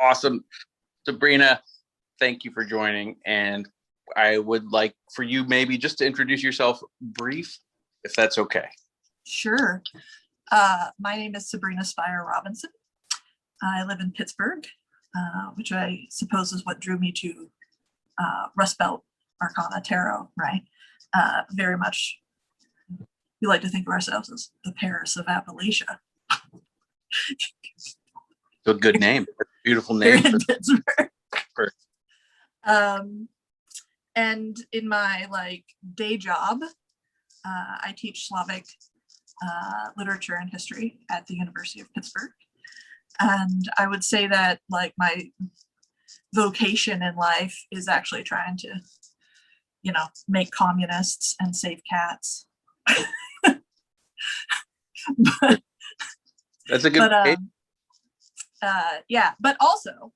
Awesome. Sabrina, thank you for joining. And I would like for you maybe just to introduce yourself brief, if that's okay. Sure. My name is Sabrina Spiher Robinson. I live in Pittsburgh, which I suppose is what drew me to Rust Belt Arcana Tarot, right? Very much, we like to think of ourselves as the Paris of Appalachia. It's a good name. Beautiful name. In Pittsburgh. And in my day job, I teach Slavic literature and history at the University of Pittsburgh. And I would say that my vocation in life is actually trying to, make communists and save cats. That's a good yeah, but also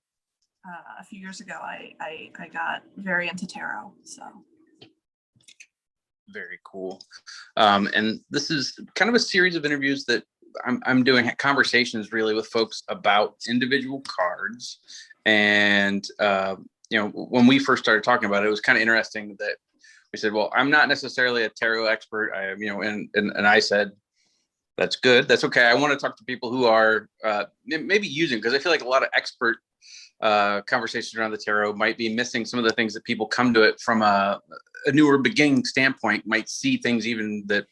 a few years ago I got very into tarot. So very cool. And this is kind of a series of interviews that I'm doing conversations really with folks about individual cards. And when we first started talking about it, it was kind of interesting that we said, well, I'm not necessarily a tarot expert. And I said, that's good. That's okay. I want to talk to people who are maybe using, because I feel like a lot of expert conversations around the tarot might be missing some of the things that people come to it from a newer beginning standpoint, might see things even that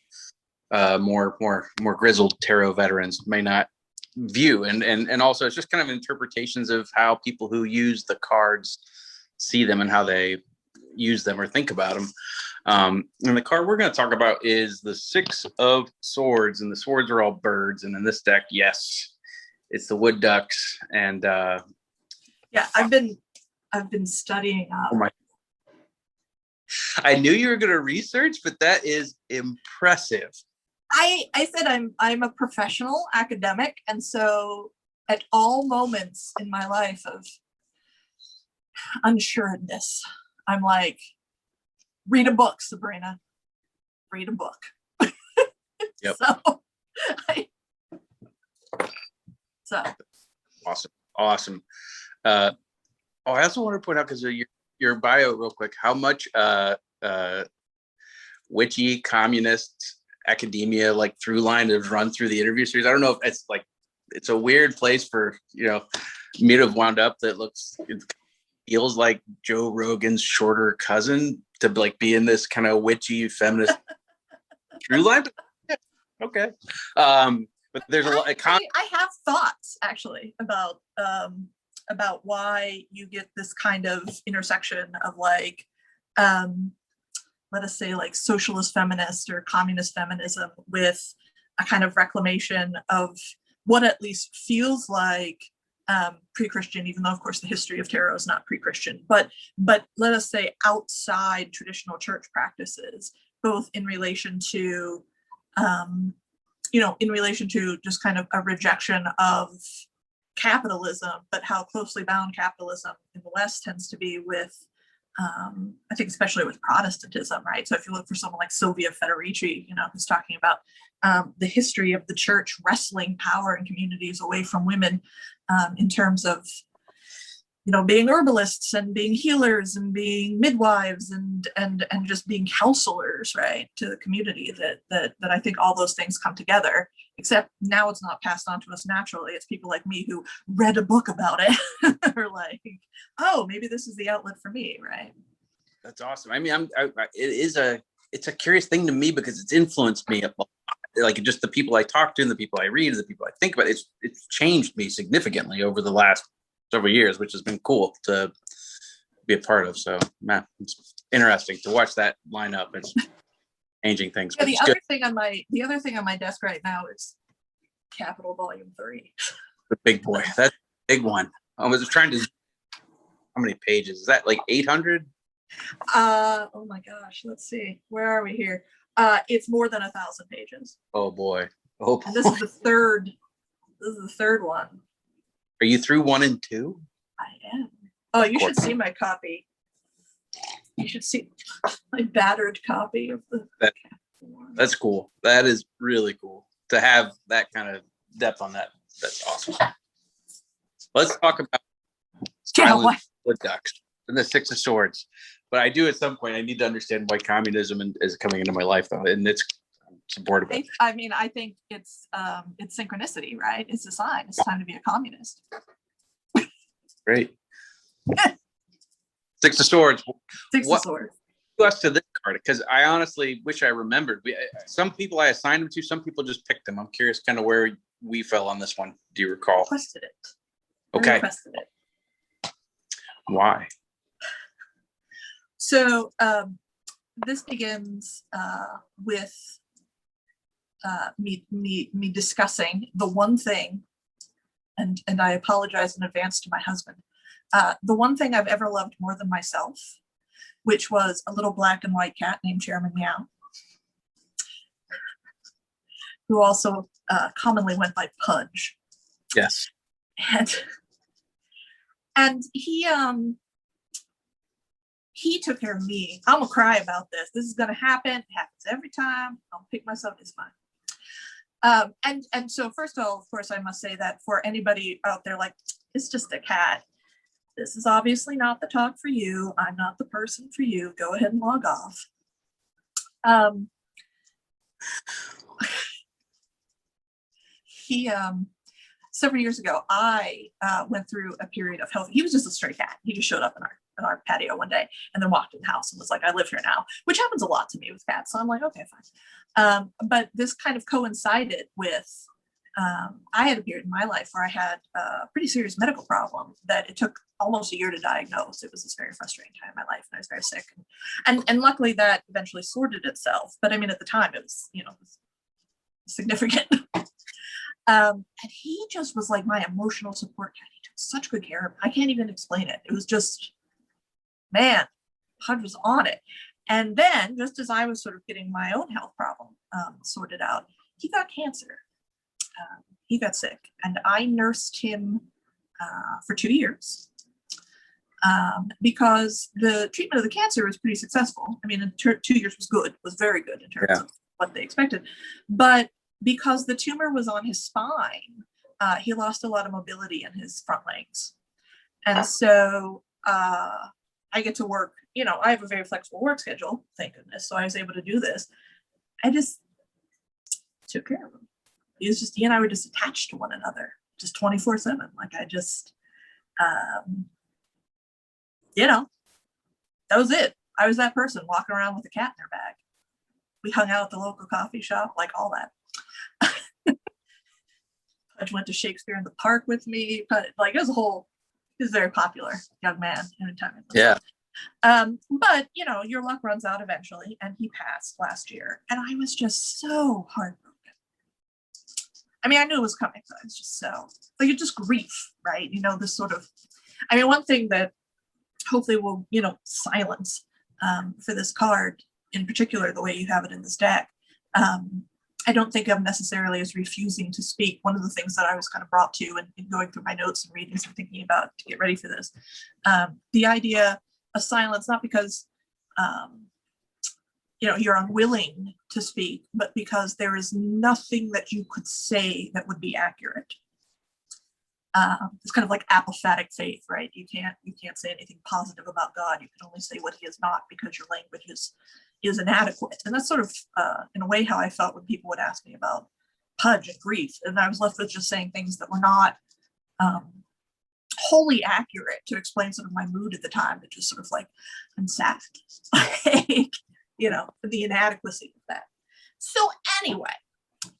more grizzled tarot veterans may not view. And also it's just kind of interpretations of how people who use the cards see them and how they use them or think about them. And the card we're going to talk about is the Six of Swords, and the swords are all birds. And in this deck, yes, it's the wood ducks. And yeah, I've been studying. I knew you were going to research, but that is impressive. I said I'm a professional academic, and so at all moments in my life of unsureness, I'm like, read a book, Sabrina. Read a book. Yep. So Awesome. I also want to point out, because of your bio real quick, how much witchy communist academia through line has run through the interview series. I don't know if it's a weird place for me to have wound up. It feels like Joe Rogan's shorter cousin to be in this kind of witchy feminist through line. Yeah, okay. But there's a lot. I have thoughts actually about why you get this kind of intersection of let us say socialist feminist or communist feminism with a kind of reclamation of what at least feels like pre-Christian, even though of course the history of tarot is not pre-Christian, but let us say outside traditional church practices, both in relation to in relation to just kind of a rejection of capitalism, but how closely bound capitalism in the West tends to be with I think especially with Protestantism, right? So if you look for someone like Sylvia Federici, who's talking about the history of the church wresting power in communities away from women, in terms of being herbalists and being healers and being midwives and just being counselors, right, to the community, that I think all those things come together, except now it's not passed on to us naturally. It's people like me who read a book about it are like, oh, maybe this is the outlet for me, right? That's awesome. I mean, it's a curious thing to me because it's influenced me a lot. Just the people I talk to and the people I read, the people I think about, it's changed me significantly over the last several years, which has been cool to be a part of. So, man, it's interesting to watch that line up. It's changing things. Yeah, the other thing on my desk right now is Capital Volume 3. The big boy. That's a big one. I was trying to. How many pages is that? 800? Oh my gosh. Let's see. Where are we here? It's more than 1,000 pages. Oh boy. And this is the third. This is the third one. Are you through 1 and 2? I am. Oh, you should see my copy. You should see my battered copy of the. That's cool. That is really cool to have that kind of depth on that. That's awesome. Let's talk about violent wood ducks, and the Six of Swords. But I do at some point. I need to understand why communism is coming into my life, though, and it's supportive. I mean, I think it's synchronicity, right? It's a sign. It's time to be a communist. Great. Six of Swords. Six of Swords. Us to this card, because I honestly wish I remembered. Some people I assigned them to, some people just picked them. I'm curious kind of where we fell on this one. Do you recall? Requested it. Okay. Requested it. Why? So this begins with me discussing the one thing, and I apologize in advance to my husband, the one thing I've ever loved more than myself, which was a little black and white cat named Chairman Meow, who also commonly went by Pudge. Yes. And he took care of me. I'm gonna cry about this. This is gonna happen. It happens every time. I'll pick myself. It's fine. And so first of all, of course, I must say that for anybody out there like, it's just a cat, this is obviously not the talk for you. I'm not the person for you. Go ahead and log off. He several years ago, I went through a period of health. He was just a stray cat. He just showed up in our patio one day and then walked in the house and was like, I live here now, which happens a lot to me with cats. So I'm like, okay, fine. But this kind of coincided with, I had a period in my life where I had a pretty serious medical problem that it took almost a year to diagnose. It was this very frustrating time in my life, and I was very sick. And luckily that eventually sorted itself. But I mean, at the time it was, it was significant. And he just was like my emotional support cat. He took such good care of me. I can't even explain it. It was just, man, Pudge was on it. And then just as I was sort of getting my own health problem sorted out, he got cancer. He got sick, and I nursed him for 2 years because the treatment of the cancer was pretty successful. I mean, 2 years was good, was very good in terms of what they expected. But because the tumor was on his spine, he lost a lot of mobility in his front legs. And so I get to work, I have a very flexible work schedule, thank goodness. So I was able to do this. I just took care of him. He and I were just attached to one another, just 24/7. Like I just, that was it. I was that person walking around with a cat in her bag. We hung out at the local coffee shop, like all that. Pudge went to Shakespeare in the Park with me. Like it was he was a very popular young man in retirement. Yeah. But your luck runs out eventually, and he passed last year, and I was just so heartbroken. I mean, I knew it was coming, but I was just so like it's just grief, right? This sort of. I mean, one thing that hopefully will silence for this card in particular, the way you have it in this deck. I don't think of necessarily as refusing to speak. One of the things that I was kind of brought to in going through my notes and readings and thinking about to get ready for this, the idea of silence, not because you're unwilling to speak, but because there is nothing that you could say that would be accurate. It's kind of like apophatic faith, right? You can't say anything positive about God. You can only say what he is not because your language is inadequate. And that's sort of, in a way, how I felt when people would ask me about Pudge and grief. And I was left with just saying things that were not wholly accurate to explain sort of my mood at the time, but just sort of like, I'm sad. The inadequacy of that. So anyway,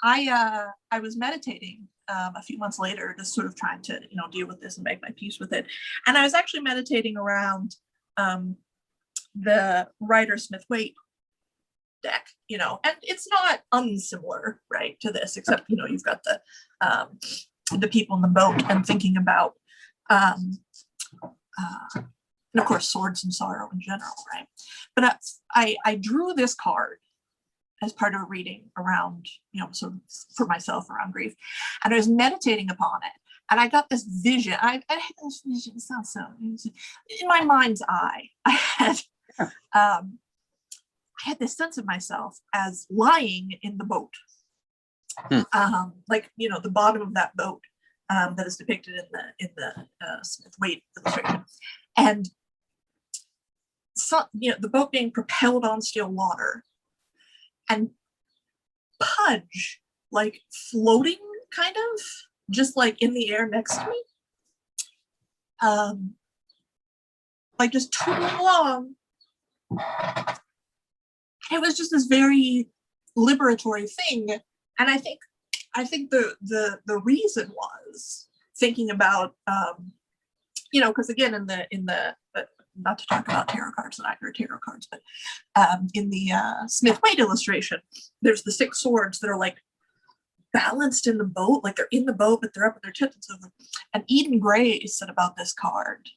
I was meditating a few months later, just sort of trying to, deal with this and make my peace with it. And I was actually meditating around the Rider-Smith-Waite deck, and it's not unsimilar, right, to this, except, you've got the people in the boat and thinking about, and of course, swords and sorrow in general, right? But I drew this card as part of a reading around, sort of for myself around grief. And I was meditating upon it. And I got this vision. I had this vision, it sounds so, in my mind's eye, I had this sense of myself as lying in the boat. Like, the bottom of that boat that is depicted in the Smith-Waite illustration, and so, the boat being propelled on still water, and Pudge like floating, kind of just like in the air next to me, like just tooting along. It was just this very liberatory thing, and I think the reason was thinking about because again in the not to talk about tarot cards and accurate tarot cards, but in the Smith-Waite illustration, there's the 6 swords that are like balanced in the boat, like they're in the boat, but they're up at their tips. And Eden Gray said about this card,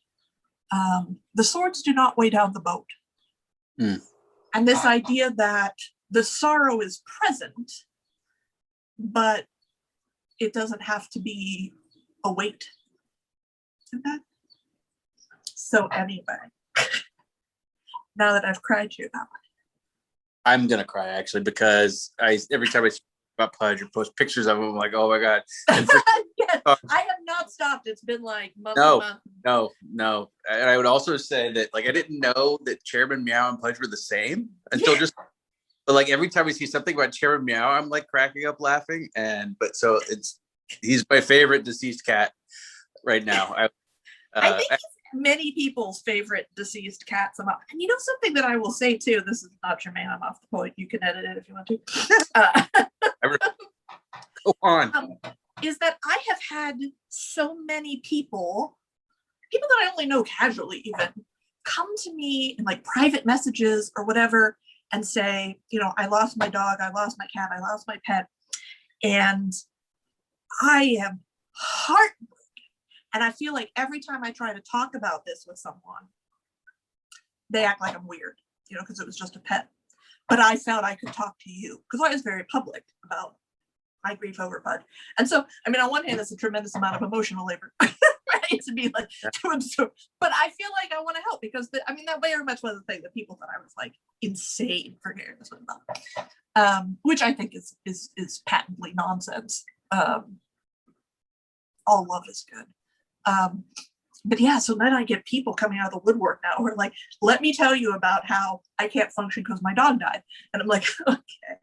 the swords do not weigh down the boat. And this idea that the sorrow is present, but it doesn't have to be a weight. Okay? So anyway, now that I've cried to you about it, I'm gonna cry actually, because every time I speak about Pudge or post pictures of him, I'm like, oh my god. Yes, I have not stopped. It's been like month. No. And I would also say that like I didn't know that Chairman Meow and Pudge were the same until but like every time we see something about Chairman Meow, I'm like cracking up laughing. So he's my favorite deceased cat right now. I think he's many people's favorite deceased cat somehow. And something that I will say too, this is not germane, I'm off the point, you can edit it if you want to. Go on. Is that I have had so many people that I only know casually even, come to me in like private messages or whatever and say, I lost my dog, I lost my cat, I lost my pet, and I am heartbroken. And I feel like every time I try to talk about this with someone, they act like I'm weird, because it was just a pet. But I felt I could talk to you because I was very public about my grief over Bud. And so, on one hand, it's a tremendous amount of emotional labor, right? To be like, to absorb. But I feel like I want to help because, that very much was the thing that people thought I was like insane for hearing this one about, which I think is patently nonsense. All love is good. But yeah, so then I get people coming out of the woodwork now who are like, let me tell you about how I can't function because my dog died. And I'm like, okay.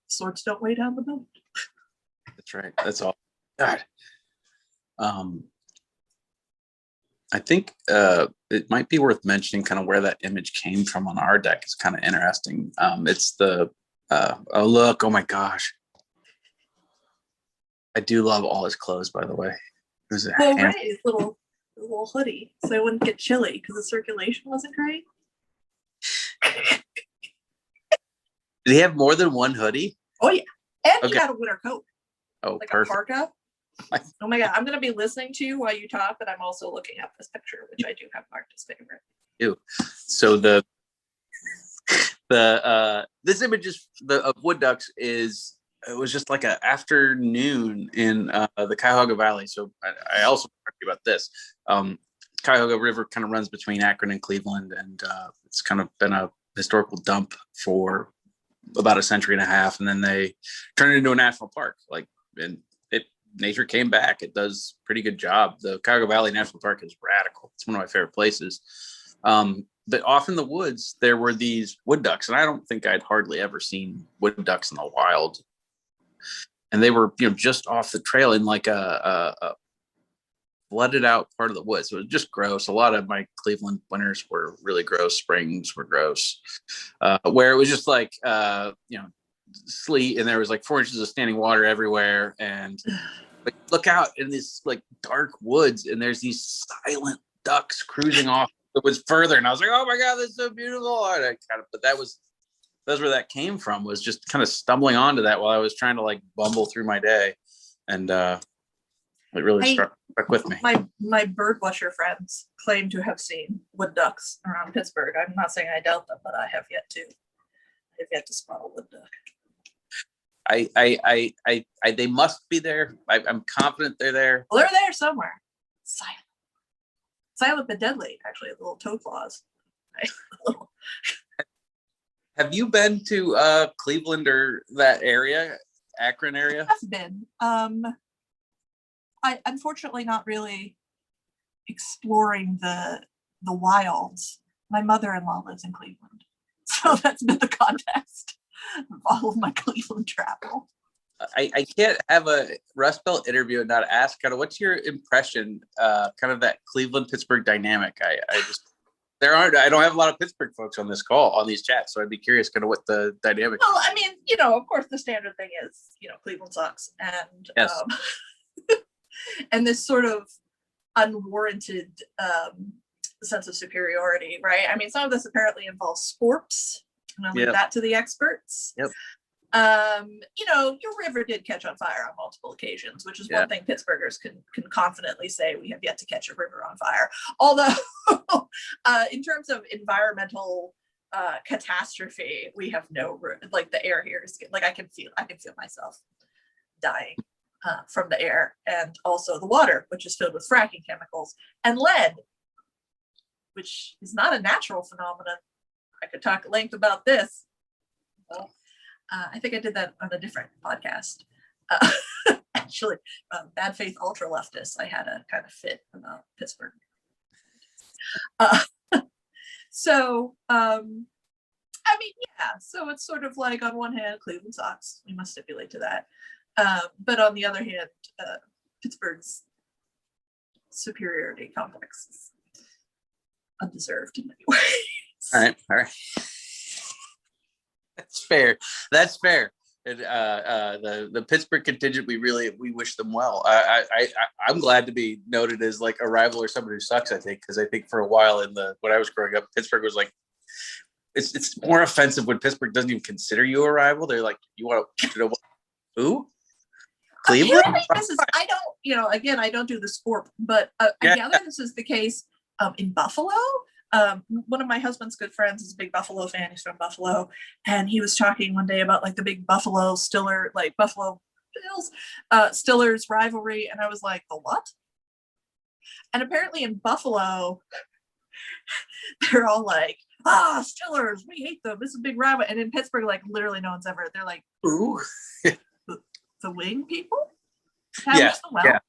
Swords don't weigh down the boat. That's right. That's all. God. I think it might be worth mentioning kind of where that image came from on our deck. It's kind of interesting. It's the, oh my gosh. I do love all his clothes, by the way. His little hoodie, so it wouldn't get chilly because the circulation wasn't great. Did he have more than one hoodie? Oh yeah, and he had a winter coat. Oh, like perfect. A parka. Oh my god, I'm gonna be listening to you while you talk, but I'm also looking up this picture, which I do have marked as favorite. Ew. So this image of wood ducks it was just like an afternoon in the Cuyahoga Valley. So I also talked about this. Cuyahoga River kind of runs between Akron and Cleveland, and it's kind of been a historical dump for about a century and a half. And then they turned it into a national park. Nature came back. It does a pretty good job. The Cuyahoga Valley National Park is radical. It's one of my favorite places. But off in the woods, there were these wood ducks, and I don't think I'd hardly ever seen wood ducks in the wild. And they were, just off the trail in like a flooded out part of the woods. So it was just gross. A lot of my Cleveland winters were really gross. Springs were gross. Where it was just like, sleet, and there was like 4 inches of standing water everywhere. And like, look out in this like dark woods, and there's these silent ducks cruising off the woods further. And I was like, oh my God, that's so beautiful. And but that's where that came from, was just kind of stumbling onto that while I was trying to like bumble through my day. And it really struck with me. My bird watcher friends claim to have seen wood ducks around Pittsburgh. I'm not saying I doubt them, but I have yet to spot a wood duck. They must be there. I'm confident they're there. Well, they're there somewhere. Silent but deadly, actually, the little toe claws. Right? Have you been to Cleveland or that area, Akron area? I've been. I unfortunately not really exploring the wilds. My mother-in-law lives in Cleveland, so that's been the context of all of my Cleveland travel. I can't have a Rust Belt interview and not ask kind of what's your impression, kind of that Cleveland Pittsburgh dynamic. I don't have a lot of Pittsburgh folks on this call, on these chats, so I'd be curious kind of what the dynamic. Well, I mean, of course, the standard thing is, Cleveland sucks, and yes. And this sort of unwarranted sense of superiority, right? I mean, some of this apparently involves sports, and I'll leave that to the experts. Yep. Your river did catch on fire on multiple occasions, which is one thing Pittsburghers can confidently say. We have yet to catch a river on fire. Although, in terms of environmental catastrophe, we have no, like, the air here is like, I can feel myself dying from the air, and also the water, which is filled with fracking chemicals, and lead, which is not a natural phenomenon. I could talk at length about this. I think I did that on a different podcast. Actually, Bad Faith Ultra Leftist, I had a kind of fit about Pittsburgh. So it's sort of like, on one hand, Cleveland sucks. We must stipulate to that. But on the other hand, Pittsburgh's superiority complex is undeserved in many ways. All right. That's fair. And, the Pittsburgh contingent, we wish them well. I'm glad to be noted as like a rival or somebody who sucks. I think because I think for a while when I was growing up, Pittsburgh was like, it's more offensive when Pittsburgh doesn't even consider you a rival. They're like, you want to know what? Who? Cleveland? I don't, again, I don't do the sport, but I gather this is the case in Buffalo. One of my husband's good friends is a big Buffalo fan. He's from Buffalo, and he was talking one day about like the big Buffalo Bills Stillers rivalry, and I was like, the what? And apparently in Buffalo, they're all like, Stillers, we hate them. This is a big rivalry. And in Pittsburgh, like, literally no one's ever. They're like, ooh, the wing people.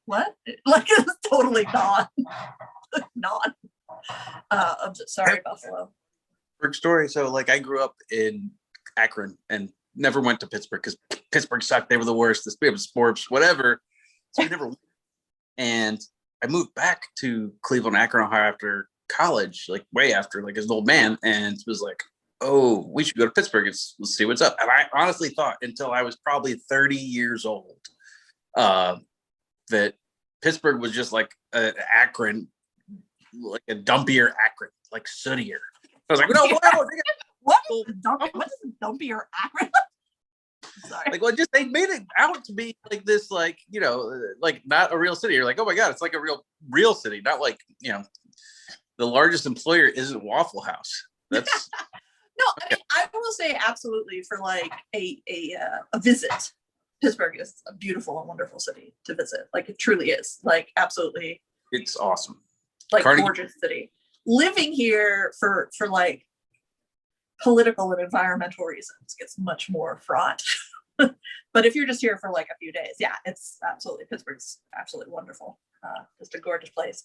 What? Like, it's totally not. I'm sorry, Buffalo. Story. So, like, I grew up in Akron and never went to Pittsburgh because Pittsburgh sucked. They were the worst. The sports, whatever. So we never went. And I moved back to Cleveland, Akron, Ohio after college, like way after, like as an old man, and was like, oh, we should go to Pittsburgh. Let's see what's up. And I honestly thought until I was probably 30 years old that Pittsburgh was just like Akron, like a dumpier Akron, like sootier. I was like, no, what is a dumpier Akron? Sorry. Like, well, just they made it out to be like this, like, like not a real city. You're like, oh my god, it's like a real city, not like, the largest employer isn't Waffle House. That's no. I mean, I will say absolutely for like a visit. Pittsburgh is a beautiful and wonderful city to visit. Like, it truly is. Like, absolutely, it's awesome. Like, gorgeous city. Living here for like political and environmental reasons gets much more fraught. But if you're just here for like a few days, it's absolutely, Pittsburgh's absolutely wonderful. Just a gorgeous place.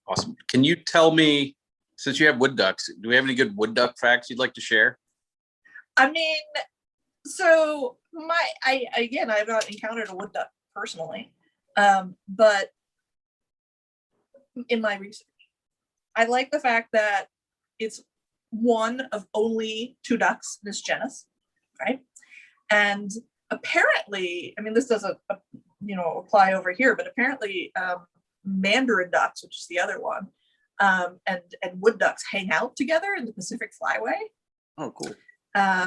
Awesome. Can you tell me, since you have wood ducks, do we have any good wood duck facts you'd like to share? I mean, so I've not encountered a wood duck personally, but in my research, I like the fact that it's one of only 2 ducks in this genus, right? And apparently, I mean, this doesn't apply over here, but apparently mandarin ducks, which is the other one, and wood ducks hang out together in the Pacific Flyway. Oh, cool.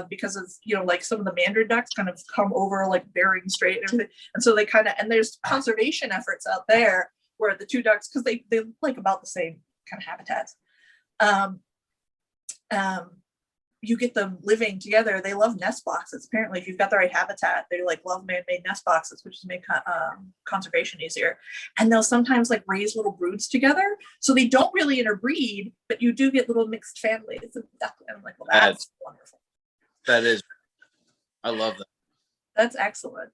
Because of like some of the mandarin ducks kind of come over like Bering Strait and everything, and so they kind of, and there's conservation efforts out there where the 2 ducks, because they like about the same kind of habitats, you get them living together. They love nest boxes. Apparently, if you've got the right habitat, they like love man-made nest boxes, which make conservation easier. And they'll sometimes like raise little broods together, so they don't really interbreed, but you do get little mixed families of duck. And I'm like, well, that's wonderful. That is, I love that. That's excellent.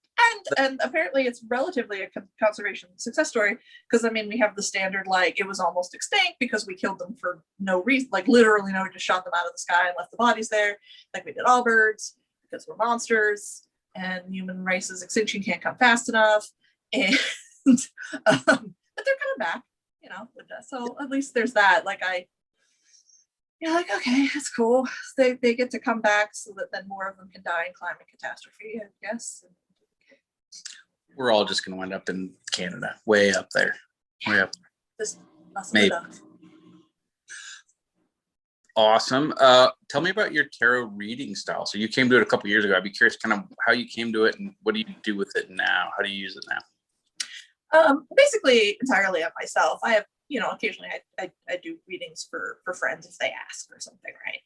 And apparently it's relatively a conservation success story, because I mean we have the standard like it was almost extinct because we killed them for no reason, like literally no, we just shot them out of the sky and left the bodies there, like we did all birds because we're monsters and human race's extinction can't come fast enough, and but they're coming back, you know. So at least there's that. Like you're like, okay, that's cool. They get to come back so that then more of them can die in climate catastrophe, I guess. We're all just going to wind up in Canada, way up there. Way up. This Maybe. Awesome. Tell me about your tarot reading style. So you came to it a couple years ago. I'd be curious kind of how you came to it and what do you do with it now? How do you use it now? Basically entirely on myself. I have, you know, occasionally I do readings for friends if they ask or something, right?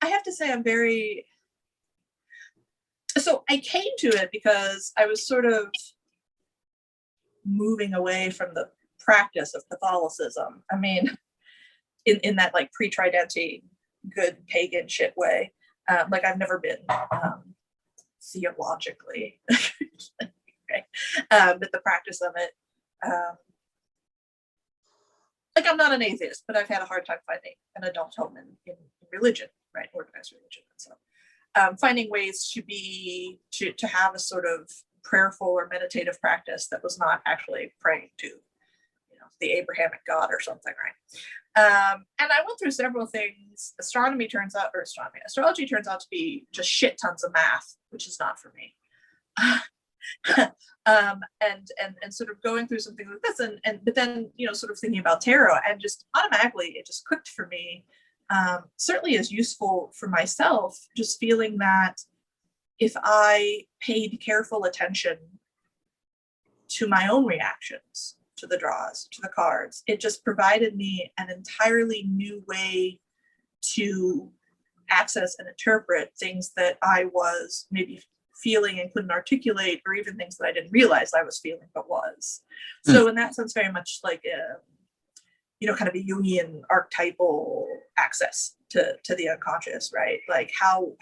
I have to say so I came to it because I was sort of moving away from the practice of Catholicism. I mean, in that like pre-Tridentine good pagan shit way. Like I've never been theologically, right? But the practice of it, like I'm not an atheist, but I've had a hard time finding an adult home in religion, right? Organized religion. And so finding ways to have a sort of prayerful or meditative practice that was not actually praying to, you know, the Abrahamic God or something, right? And I went through several things. Astrology turns out to be just shit tons of math, which is not for me. And sort of going through something like this, but then, you know, sort of thinking about tarot, and just automatically it just clicked for me. Certainly is useful for myself, just feeling that if I paid careful attention to my own reactions to the draws, to the cards, it just provided me an entirely new way to access and interpret things that I was maybe feeling and couldn't articulate, or even things that I didn't realize I was feeling but was. So in that sense, very much like you know, kind of a Jungian archetypal access to the unconscious, right? Like how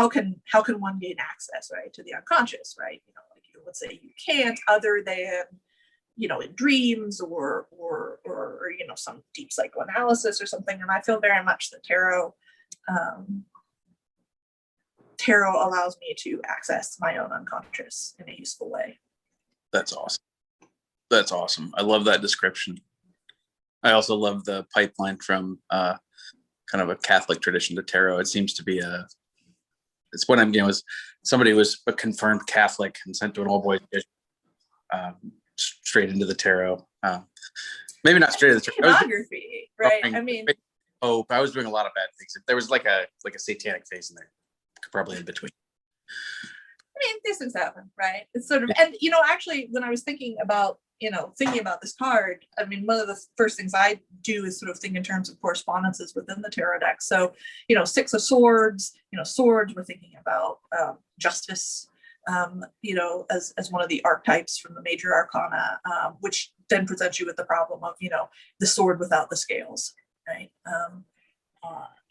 can one gain access, right, to the unconscious, right? You know, like you would say you can't, other than, you know, in dreams or you know, some deep psychoanalysis or something. And I feel very much that tarot allows me to access my own unconscious in a useful way. That's awesome. That's awesome. I love that description. I also love the pipeline from kind of a Catholic tradition to tarot. It seems to be it's what I'm getting was somebody was a confirmed Catholic and sent to an all boys straight into the tarot. Maybe not straight into the tarot. Pornography, right? I mean, I was doing a lot of bad things. There was like a satanic phase in there, probably in between. I mean, these things happen, right? It's sort of, and you know, actually, when I was thinking about this card, I mean, one of the first things I do is sort of think in terms of correspondences within the tarot deck. So, you know, Six of Swords, you know, swords, we're thinking about justice, you know, as one of the archetypes from the major arcana, which then presents you with the problem of, you know, the sword without the scales, right?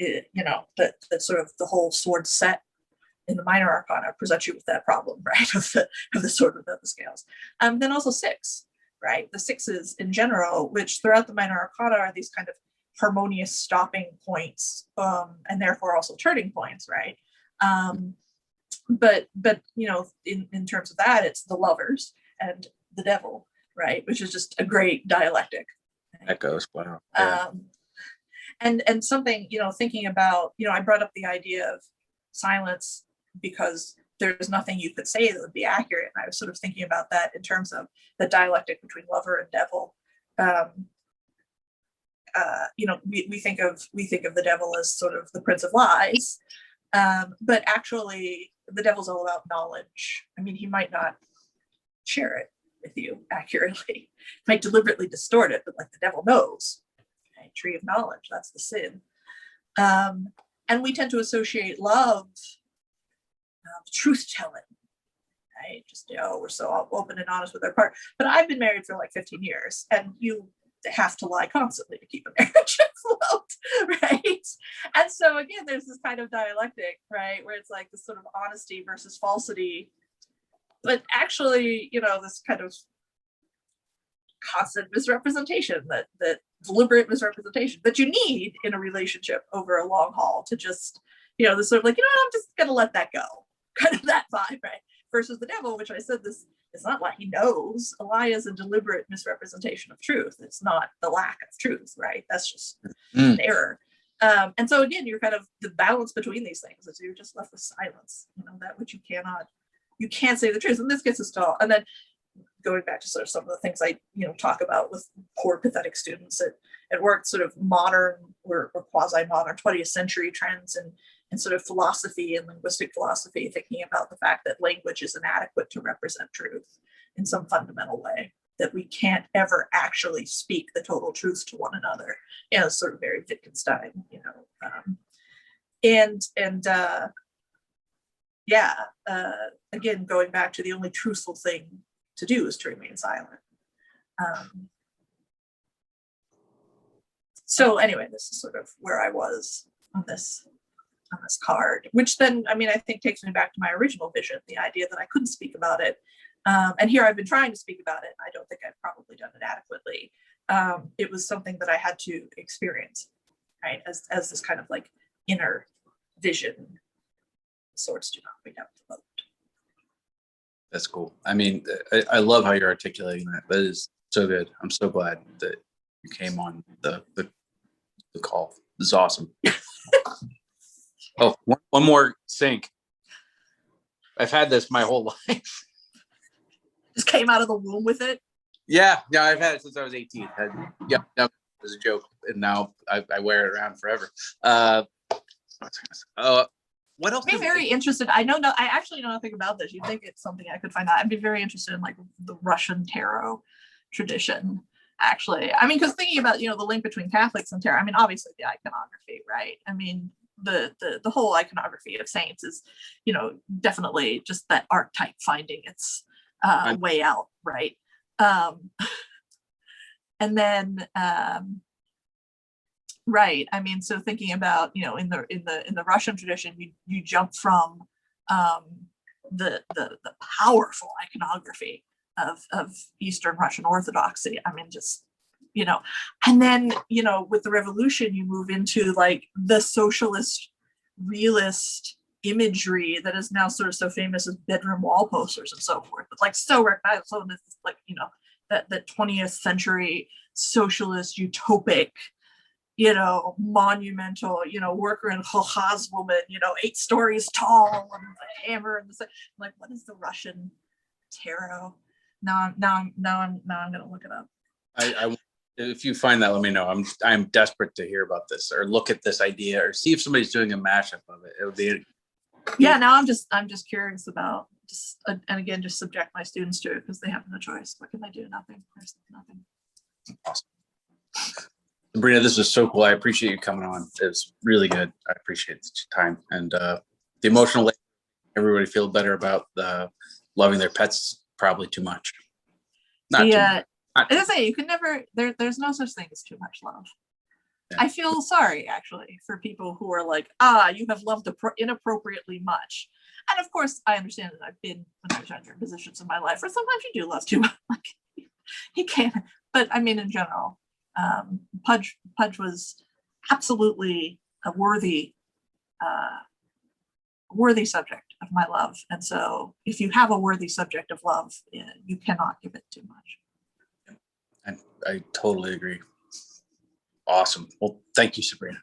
You know, that sort of the whole sword set in the minor arcana presents you with that problem, right? of the sword without the scales. Then also six, right? The sixes in general, which throughout the minor arcana are these kind of harmonious stopping points, and therefore also turning points, right? But you know, in terms of that, it's the lovers and the devil, right? Which is just a great dialectic. That goes, wow. Yeah. And something, you know, thinking about, you know, I brought up the idea of silence because there's nothing you could say that would be accurate. And I was sort of thinking about that in terms of the dialectic between lover and devil. You know, we think of the devil as sort of the prince of lies, but actually the devil's all about knowledge. I mean, he might not share it with you accurately, might deliberately distort it, but like the devil knows. Okay? Tree of knowledge, that's the sin. And we tend to associate love, truth telling, right? Just, you know, we're so open and honest with our part. But I've been married for like 15 years, and you have to lie constantly to keep a marriage afloat, right? And so again, there's this kind of dialectic, right, where it's like this sort of honesty versus falsity, but actually, this kind of constant misrepresentation, that deliberate misrepresentation that you need in a relationship over a long haul to just, this sort of like, I'm just gonna let that go, kind of that vibe, right? Versus the devil, which I said, this is not lie. He knows a lie is a deliberate misrepresentation of truth. It's not the lack of truth, right? That's just an error. And so again, you're kind of the balance between these things is you're just left with silence, that which you can't say the truth. And this gets us to all, and then going back to sort of some of the things I, talk about with poor, pathetic students at work, sort of modern or quasi-modern 20th century trends and sort of philosophy and linguistic philosophy, thinking about the fact that language is inadequate to represent truth in some fundamental way, that we can't ever actually speak the total truth to one another. Sort of very Wittgenstein, again, going back to the only truthful thing to do is to remain silent. So anyway, this is sort of where I was on this card, which then, I think takes me back to my original vision, the idea that I couldn't speak about it. And here I've been trying to speak about it. I don't think I've probably done it adequately. It was something that I had to experience, right? As this kind of like inner vision. Swords do not bring out the boat. That's cool. I love how you're articulating that. That is so good. I'm so glad that you came on the call. This is awesome. Oh, one more sync. I've had this my whole life. Just came out of the womb with it? Yeah, I've had it since I was 18. No, it was a joke, and now I wear it around forever. What else? I'd be very interested. I actually know nothing about this. You'd think it's something I could find out. I'd be very interested in like the Russian tarot tradition, actually. Because thinking about, the link between Catholics and tarot, obviously the iconography, right? The whole iconography of saints is, definitely just that archetype finding its way out, right? And then right. So thinking about, in the Russian tradition, you jump from the powerful iconography of Eastern Russian Orthodoxy. And then, with the revolution, you move into like the socialist realist imagery that is now sort of so famous as bedroom wall posters and so forth. But like so recognized, so this is like, that 20th century socialist utopic, monumental, worker in Kolkhoz woman, 8 stories tall and a hammer and the like, what is the Russian tarot? Now I'm gonna look it up. I if you find that, let me know. I'm desperate to hear about this or look at this idea or see if somebody's doing a mashup of it. It would be. Yeah, now I'm just curious about and again, just subject my students to it because they have no choice. What can they do? Nothing. There's nothing. Awesome. Sabrina, this was so cool. I appreciate you coming on. It was really good. I appreciate the time and the emotional. Everybody feel better about loving their pets. Probably too much. Not too much. As I say, you can never. There's no such thing as too much love. Yeah. I feel sorry actually for people who are like, you have loved inappropriately much. And of course, I understand that I've been in gender positions in my life where sometimes you do love too much. Like he can't. But in general. Pudge was absolutely a worthy subject of my love, and so if you have a worthy subject of love, you cannot give it too much. I totally agree. Awesome. Well, thank you, Sabrina.